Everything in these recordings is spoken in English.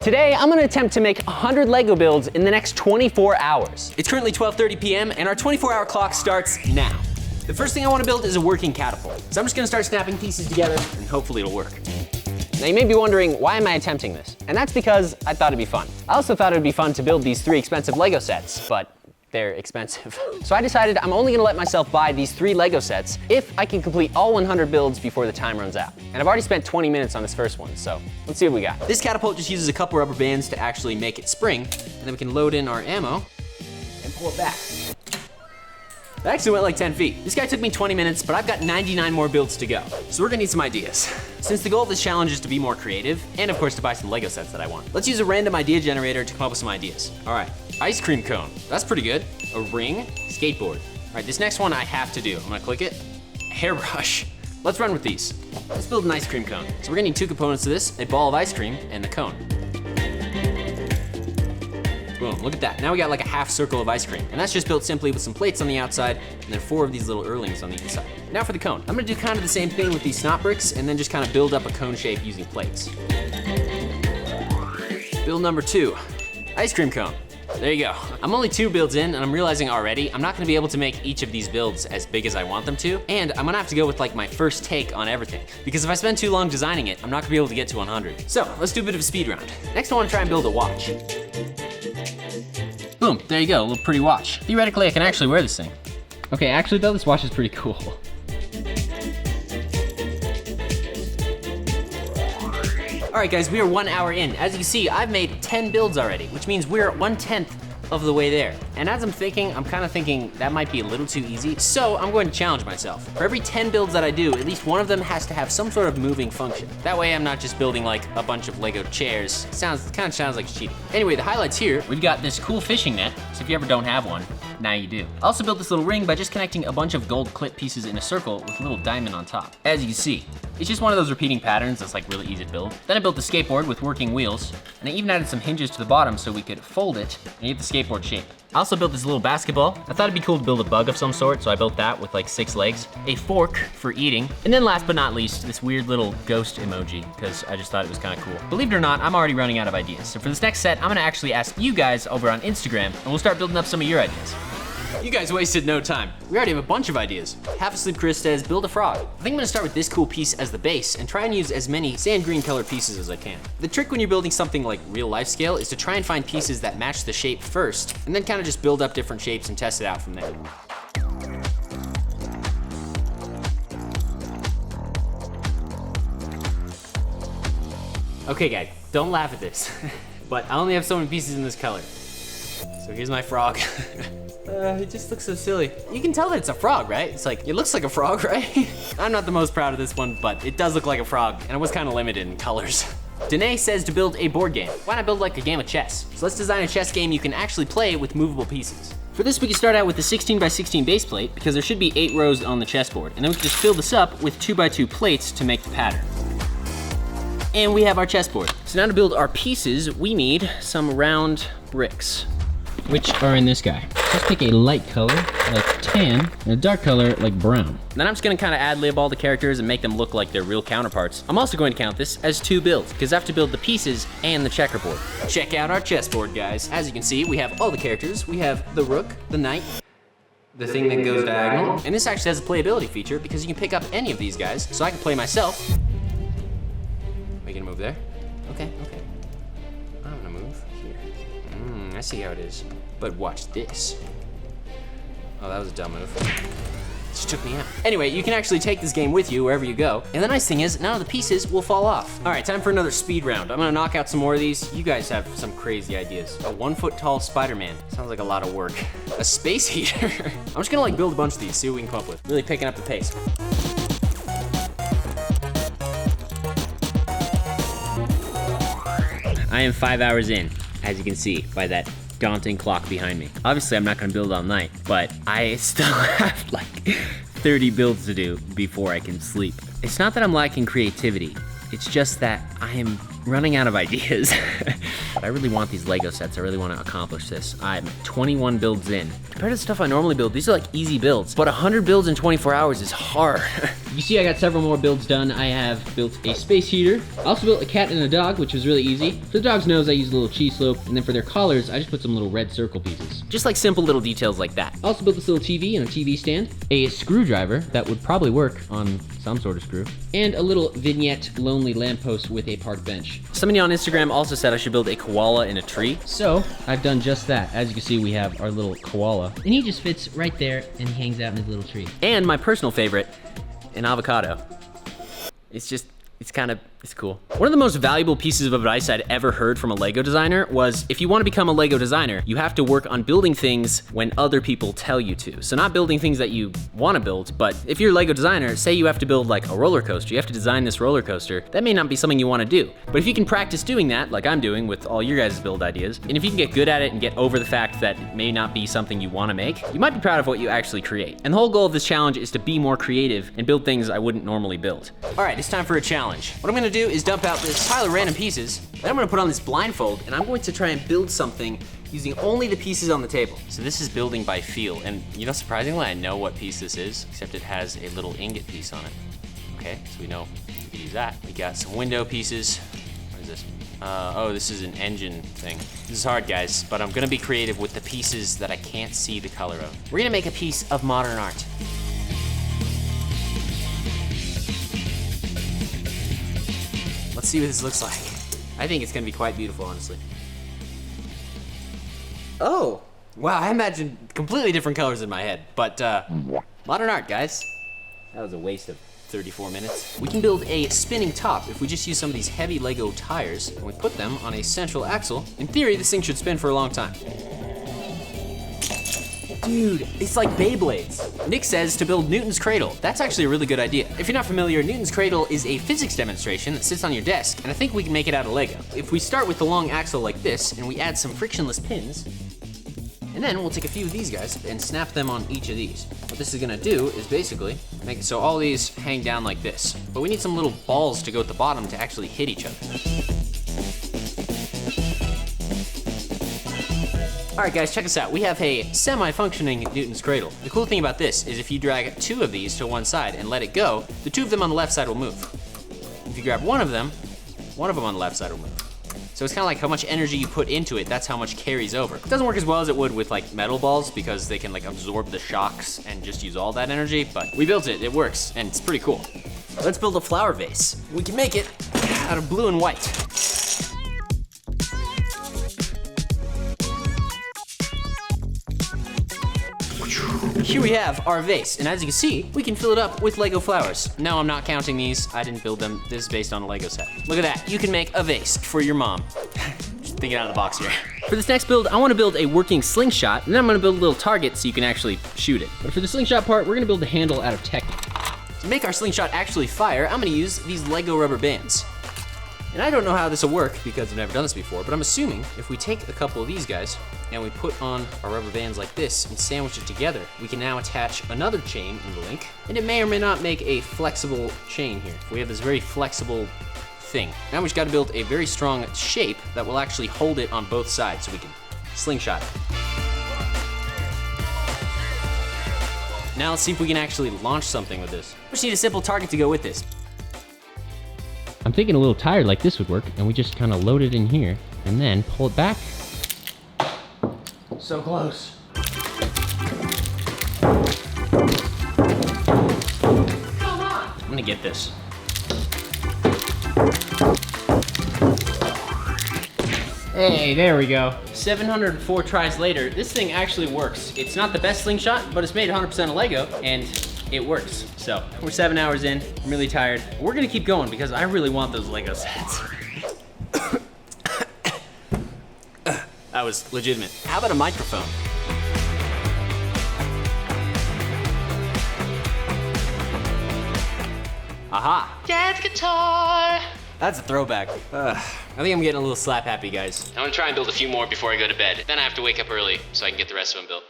Today, I'm gonna attempt to make 100 Lego builds in the next 24 hours. It's currently 12:30 p.m. and our 24-hour clock starts now. The first thing I wanna build is a working catapult. So I'm just gonna start snapping pieces together and hopefully it'll work. Now you may be wondering, why am I attempting this? And that's because I thought it'd be fun. I also thought it'd be fun to build these 3 expensive Lego sets, but they're expensive. So I decided I'm only gonna let myself buy these 3 Lego sets if I can complete all 100 builds before the time runs out. And I've already spent 20 minutes on this first one, so let's see what we got. This catapult just uses a couple rubber bands to actually make it spring, and then we can load in our ammo and pull it back. That actually went like 10 feet. This guy took me 20 minutes, but I've got 99 more builds to go. So we're gonna need some ideas. Since the goal of this challenge is to be more creative, and of course to buy some Lego sets that I want, let's use a random idea generator to come up with some ideas. All right, ice cream cone. That's pretty good. A ring, skateboard. All right, this next one I have to do. I'm gonna click it. Hairbrush. Let's run with these. Let's build an ice cream cone. So we're gonna need 2 components to this, a ball of ice cream and the cone. Boom, look at that. Now we got like a half circle of ice cream. And that's just built simply with some plates on the outside and then 4 of these little Erlings on the inside. Now for the cone. I'm gonna do kind of the same thing with these snot bricks and then just kind of build up a cone shape using plates. Build number 2, ice cream cone. There you go. I'm only 2 builds in and I'm realizing already I'm not gonna be able to make each of these builds as big as I want them to, and I'm gonna have to go with like my first take on everything. Because if I spend too long designing it, I'm not gonna be able to get to 100. So let's do a bit of a speed round. Next I wanna try and build a watch. Boom, there you go, a little pretty watch. Theoretically, I can actually wear this thing. Okay, actually though, this watch is pretty cool. All right guys, we are 1 hour in. As you can see, I've made 10 builds already, which means we're 1/10 of the way there. And as I'm thinking, I'm kind of thinking that might be a little too easy, so I'm going to challenge myself. For every 10 builds that I do, at least one of them has to have some sort of moving function. That way I'm not just building like a bunch of Lego chairs. Kind of sounds like cheating. Anyway, the highlights here, we've got this cool fishing net, so if you ever don't have one, now you do. I also built this little ring by just connecting a bunch of gold clip pieces in a circle with a little diamond on top. As you can see, it's just one of those repeating patterns that's like really easy to build. Then I built the skateboard with working wheels, and I even added some hinges to the bottom so we could fold it and get the skateboard shape. I also built this little basketball. I thought it'd be cool to build a bug of some sort, so I built that with like 6 legs, a fork for eating, and then last but not least, this weird little ghost emoji, because I just thought it was kind of cool. Believe it or not, I'm already running out of ideas. So for this next set, I'm gonna actually ask you guys over on Instagram, and we'll start building up some of your ideas. You guys wasted no time. We already have a bunch of ideas. Half Asleep Chris says, build a frog. I think I'm gonna start with this cool piece as the base and try and use as many sand green colored pieces as I can. The trick when you're building something like real life scale is to try and find pieces that match the shape first, and then kind of just build up different shapes and test it out from there. Okay guys, don't laugh at this, but I only have so many pieces in this color. So here's my frog. It just looks so silly. You can tell that it's a frog, right? It's like, it looks like a frog, right? I'm not the most proud of this one, but it does look like a frog, and it was kind of limited in colors. Danae says to build a board game. Why not build like a game of chess? So let's design a chess game you can actually play with movable pieces. For this, we can start out with the 16 by 16 base plate, because there should be 8 rows on the chessboard, and then we can just fill this up with 2 by 2 plates to make the pattern. And we have our chessboard. So now to build our pieces, we need some round bricks, which are in this guy. Let's pick a light color, like tan, and a dark color, like brown. Then I'm just gonna kind of ad-lib all the characters and make them look like their real counterparts. I'm also going to count this as 2 builds, because I have to build the pieces and the checkerboard. Check out our chessboard, guys. As you can see, we have all the characters. We have the rook, the knight, the thing that goes diagonal, and this actually has a playability feature because you can pick up any of these guys, so I can play myself. Making a move there. Okay. I'm gonna move here. I see how it is. But watch this. Oh, that was a dumb move. Just took me out. Anyway, you can actually take this game with you wherever you go. And the nice thing is, none of the pieces will fall off. All right, time for another speed round. I'm gonna knock out some more of these. You guys have some crazy ideas. A 1-foot tall Spider-Man. Sounds like a lot of work. A space heater. I'm just gonna like build a bunch of these, see what we can come up with. Really picking up the pace. I am 5 hours in, as you can see by that daunting clock behind me. Obviously, I'm not gonna build all night, but I still have like 30 builds to do before I can sleep. It's not that I'm lacking creativity, it's just that I am running out of ideas. I really want these Lego sets. I really want to accomplish this. I'm 21 builds in. Compared to the stuff I normally build, these are like easy builds. But 100 builds in 24 hours is hard. You see I got several more builds done. I have built a space heater. I also built a cat and a dog, which was really easy. For the dog's nose, I used a little cheese slope. And then for their collars, I just put some little red circle pieces. Just like simple little details like that. I also built this little TV and a TV stand. A screwdriver that would probably work on some sort of screw. And a little vignette lonely lamppost with a park bench. Somebody on Instagram also said I should build a koala in a tree. So I've done just that. As you can see, we have our little koala. And he just fits right there and he hangs out in his little tree. And my personal favorite, an avocado. It's cool. One of the most valuable pieces of advice I'd ever heard from a Lego designer was if you want to become a Lego designer, you have to work on building things when other people tell you to. So not building things that you want to build, but if you're a Lego designer, say you have to build like a roller coaster, you have to design this roller coaster, that may not be something you want to do. But if you can practice doing that, like I'm doing with all your guys' build ideas, and if you can get good at it and get over the fact that it may not be something you want to make, you might be proud of what you actually create. And the whole goal of this challenge is to be more creative and build things I wouldn't normally build. All right, it's time for a challenge. What I'm gonna do is dump out this pile of random pieces, then I'm gonna put on this blindfold, and I'm going to try and build something using only the pieces on the table. So this is building by feel, and you know, surprisingly, I know what piece this is, except it has a little ingot piece on it. Okay, so we know we can use that. We got some window pieces. What is this? Oh, this is an engine thing. This is hard, guys, but I'm gonna be creative with the pieces that I can't see the color of. We're gonna make a piece of modern art. Let's see what this looks like. I think it's gonna be quite beautiful, honestly. Oh, wow, I imagined completely different colors in my head, but modern art, guys. That was a waste of 34 minutes. We can build a spinning top if we just use some of these heavy Lego tires and we put them on a central axle. In theory, this thing should spin for a long time. Dude, it's like Beyblades. Nick says to build Newton's cradle. That's actually a really good idea. If you're not familiar, Newton's cradle is a physics demonstration that sits on your desk, and I think we can make it out of Lego. If we start with the long axle like this, and we add some frictionless pins, and then we'll take a few of these guys and snap them on each of these. What this is gonna do is basically make it so all these hang down like this. But we need some little balls to go at the bottom to actually hit each other. All right, guys, check this out. We have a semi-functioning Newton's cradle. The cool thing about this is if you drag two of these to one side and let it go, the two of them on the left side will move. If you grab one of them on the left side will move. So it's kind of like how much energy you put into it, that's how much carries over. It doesn't work as well as it would with like metal balls because they can like absorb the shocks and just use all that energy, but we built it, it works, and it's pretty cool. Let's build a flower vase. We can make it out of blue and white. Here we have our vase, and as you can see, we can fill it up with Lego flowers. No, I'm not counting these. I didn't build them. This is based on a Lego set. Look at that. You can make a vase for your mom. Just thinking out of the box here. For this next build, I want to build a working slingshot, and then I'm going to build a little target so you can actually shoot it. But for the slingshot part, we're going to build the handle out of Technic. To make our slingshot actually fire, I'm going to use these Lego rubber bands. And I don't know how this will work because I've never done this before, but I'm assuming if we take a couple of these guys and we put on our rubber bands like this and sandwich it together, we can now attach another chain in the link, and it may or may not make a flexible chain here. We have this very flexible thing. Now we just gotta build a very strong shape that will actually hold it on both sides so we can slingshot it. Now let's see if we can actually launch something with this. We just need a simple target to go with this. I'm thinking a little tire like this would work, and we just kind of load it in here, and then pull it back. So close. Come on! I'm gonna get this. Hey, there we go. 704 tries later, this thing actually works. It's not the best slingshot, but it's made 100% of Lego, and it works. So we're 7 hours in, I'm really tired. We're gonna keep going because I really want those Lego sets. That was legitimate. How about a microphone? Aha. Dad's guitar. That's a throwback. I think I'm getting a little slap happy, guys. I'm gonna try and build a few more before I go to bed. Then I have to wake up early so I can get the rest of them built.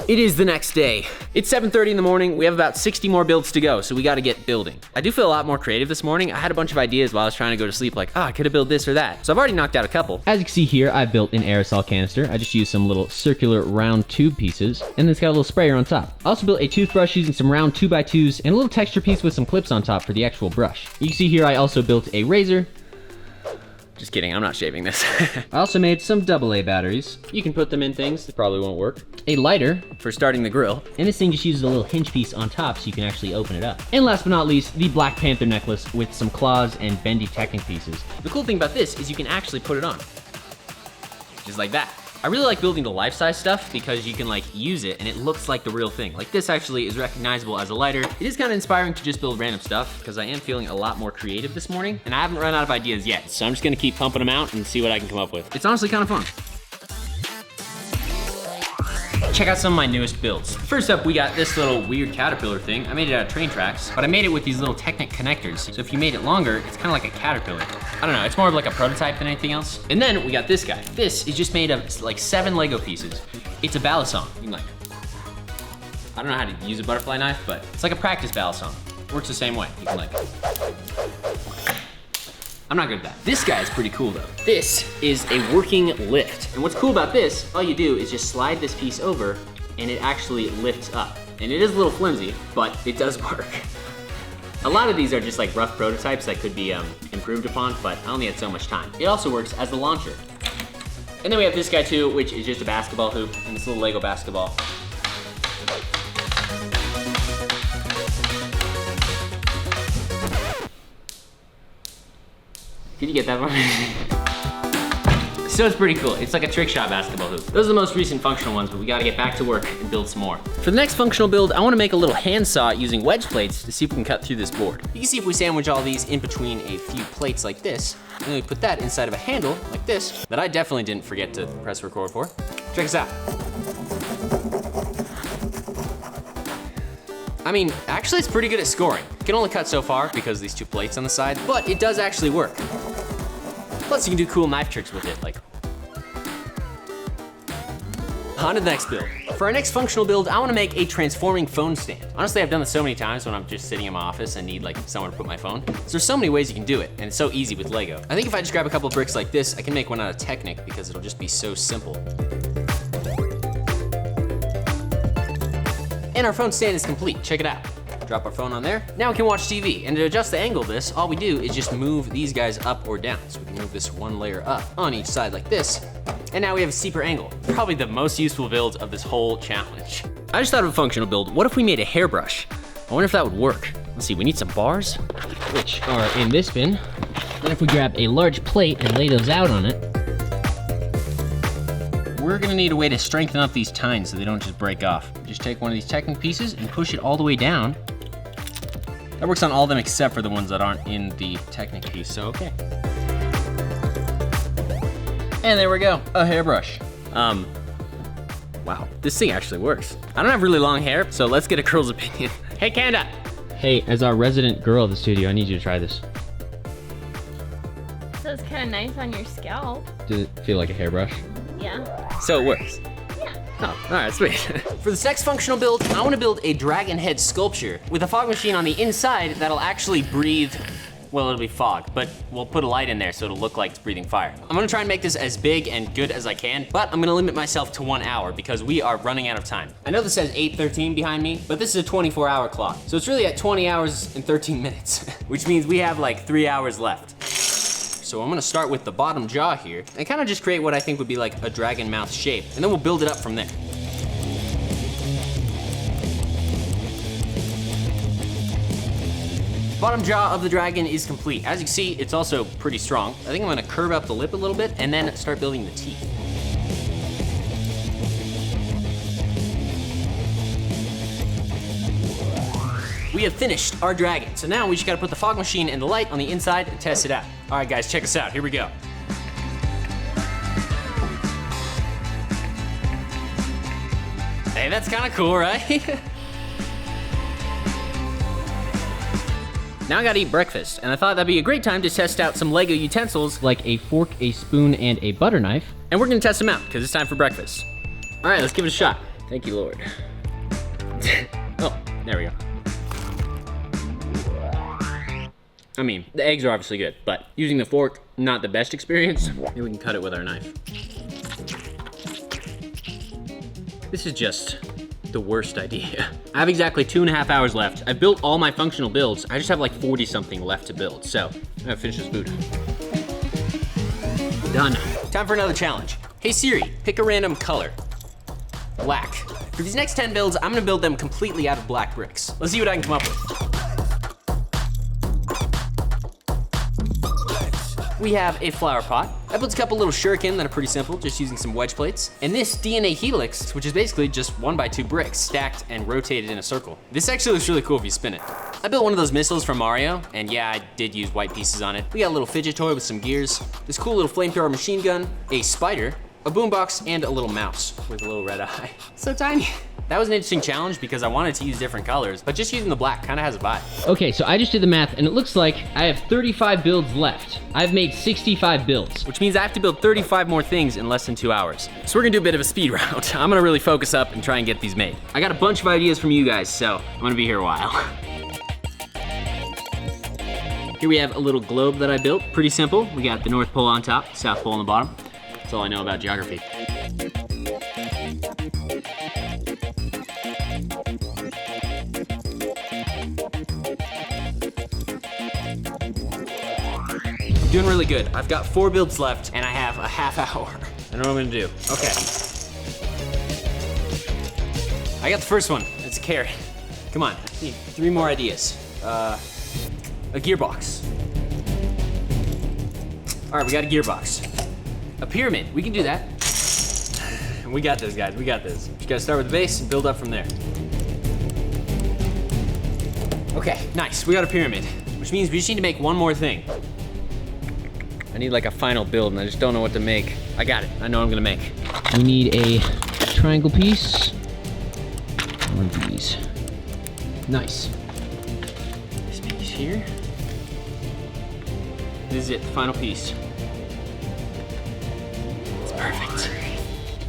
It is the next day. It's 7:30 in the morning. We have about 60 more builds to go, so we gotta get building. I do feel a lot more creative this morning. I had a bunch of ideas while I was trying to go to sleep, like, I could have built this or that. So I've already knocked out a couple. As you can see here, I built an aerosol canister. I just used some little circular round tube pieces, and then it's got a little sprayer on top. I also built a toothbrush using some round 2x2s and a little texture piece with some clips on top for the actual brush. You can see here I also built a razor. Just kidding, I'm not shaving this. I also made some AA batteries. You can put them in things that probably won't work. A lighter for starting the grill. And this thing just uses a little hinge piece on top so you can actually open it up. And last but not least, the Black Panther necklace with some claws and bendy Technic pieces. The cool thing about this is you can actually put it on. Just like that. I really like building the life-size stuff because you can like use it and it looks like the real thing. Like this actually is recognizable as a lighter. It is kind of inspiring to just build random stuff because I am feeling a lot more creative this morning and I haven't run out of ideas yet. So I'm just gonna keep pumping them out and see what I can come up with. It's honestly kind of fun. Check out some of my newest builds. First up, we got this little weird caterpillar thing. I made it out of train tracks, but I made it with these little Technic connectors. So if you made it longer, it's kind of like a caterpillar. I don't know, it's more of like a prototype than anything else. And then we got this guy. This is just made of like 7 Lego pieces. It's a balisong. You can like, I don't know how to use a butterfly knife, but it's like a practice balisong. Works the same way. You can like, I'm not good at that. This guy is pretty cool though. This is a working lift. And what's cool about this, all you do is just slide this piece over and it actually lifts up. And it is a little flimsy, but it does work. A lot of these are just like rough prototypes that could be improved upon, but I only had so much time. It also works as the launcher. And then we have this guy too, which is just a basketball hoop and this little Lego basketball. Did you get that one? So it's pretty cool. It's like a trick shot basketball hoop. Those are the most recent functional ones, but we gotta get back to work and build some more. For the next functional build, I wanna make a little handsaw using wedge plates to see if we can cut through this board. You can see if we sandwich all these in between a few plates like this, and then we put that inside of a handle like this, that I definitely didn't forget to press record for. Check this out. I mean, actually it's pretty good at scoring. You can only cut so far because of these 2 plates on the side, but it does actually work. Plus you can do cool knife tricks with it, like. On to the next build. For our next functional build, I wanna make a transforming phone stand. Honestly, I've done this so many times when I'm just sitting in my office and need like somewhere to put my phone. So there's so many ways you can do it, and it's so easy with Lego. I think if I just grab a couple of bricks like this, I can make one out of Technic because it'll just be so simple. And our phone stand is complete, check it out. Drop our phone on there. Now we can watch TV, and to adjust the angle of this, all we do is just move these guys up or down. So we can move this 1 layer up on each side like this, and now we have a steeper angle. Probably the most useful build of this whole challenge. I just thought of a functional build. What if we made a hairbrush? I wonder if that would work. Let's see, we need some bars, which are in this bin. Then if we grab a large plate and lay those out on it, we're gonna need a way to strengthen up these tines so they don't just break off. Just take one of these Technic pieces and push it all the way down. That works on all of them except for the ones that aren't in the Technic piece, so okay. And there we go, a hairbrush. Wow, this thing actually works. I don't have really long hair, so let's get a girl's opinion. Hey, Kanda! Hey, as our resident girl of the studio, I need you to try this. So it's kind of nice on your scalp. Does it feel like a hairbrush? Yeah. So it works? Yeah. Oh, all right, sweet. For this next functional build, I wanna build a dragon head sculpture with a fog machine on the inside that'll actually breathe, well, it'll be fog, but we'll put a light in there so it'll look like it's breathing fire. I'm gonna try and make this as big and good as I can, but I'm gonna limit myself to 1 hour because we are running out of time. I know this says 8:13 behind me, but this is a 24-hour clock. So it's really at 20 hours and 13 minutes, which means we have like 3 hours left. So I'm gonna start with the bottom jaw here and kind of just create what I think would be like a dragon mouth shape, and then we'll build it up from there. Bottom jaw of the dragon is complete. As you can see, it's also pretty strong. I think I'm gonna curve up the lip a little bit and then start building the teeth. We have finished our dragon. So now we just gotta put the fog machine and the light on the inside and test it out. All right guys, check us out, here we go. Hey, that's kinda cool, right? Now I gotta eat breakfast, and I thought that'd be a great time to test out some Lego utensils like a fork, a spoon, and a butter knife. And we're gonna test them out, because it's time for breakfast. All right, let's give it a shot. Thank you, Lord. Oh, there we go. I mean, the eggs are obviously good, but using the fork, not the best experience. Maybe we can cut it with our knife. This is just the worst idea. I have exactly 2.5 hours left. I built all my functional builds. I just have like 40 something left to build. So I'm gonna finish this food. Done. Time for another challenge. Hey Siri, pick a random color. Black. For these next 10 builds, I'm gonna build them completely out of black bricks. Let's see what I can come up with. We have a flower pot. I built a couple little shuriken that are pretty simple, just using some wedge plates. And this DNA helix, which is basically just 1x2 bricks stacked and rotated in a circle. This actually looks really cool if you spin it. I built one of those missiles from Mario, and yeah, I did use white pieces on it. We got a little fidget toy with some gears, this cool little flamethrower machine gun, a spider, a boombox, and a little mouse with a little red eye. So tiny. That was an interesting challenge because I wanted to use different colors, but just using the black kind of has a vibe. Okay, so I just did the math and it looks like I have 35 builds left. I've made 65 builds, which means I have to build 35 more things in less than 2 hours. So we're gonna do a bit of a speed round. I'm gonna really focus up and try and get these made. I got a bunch of ideas from you guys, so I'm gonna be here a while. Here we have a little globe that I built, pretty simple. We got the North Pole on top, South Pole on the bottom. That's all I know about geography. Doing really good. I've got 4 builds left and I have a half hour. I don't know what I'm gonna do. Okay. I got the first one. It's a carrot. Come on, I need 3 more ideas. A gearbox. All right, we got a gearbox. A pyramid, we can do that. We got this, guys, we got this. Just gotta start with the base and build up from there. Okay, nice, we got a pyramid, which means we just need to make one more thing. I need like a final build and I just don't know what to make. I got it, I know what I'm gonna make. We need a triangle piece. One of these. Nice. This piece here. This is it, the final piece. It's perfect.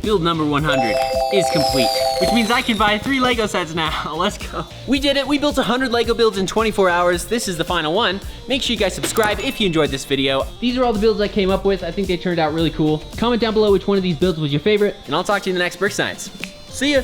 Build number 100 is complete, which means I can buy 3 Lego sets now. Let's go. We did it. We built 100 Lego builds in 24 hours. This is the final one. Make sure you guys subscribe if you enjoyed this video. These are all the builds I came up with. I think they turned out really cool. Comment down below which one of these builds was your favorite, and I'll talk to you in the next Brick Science. See ya.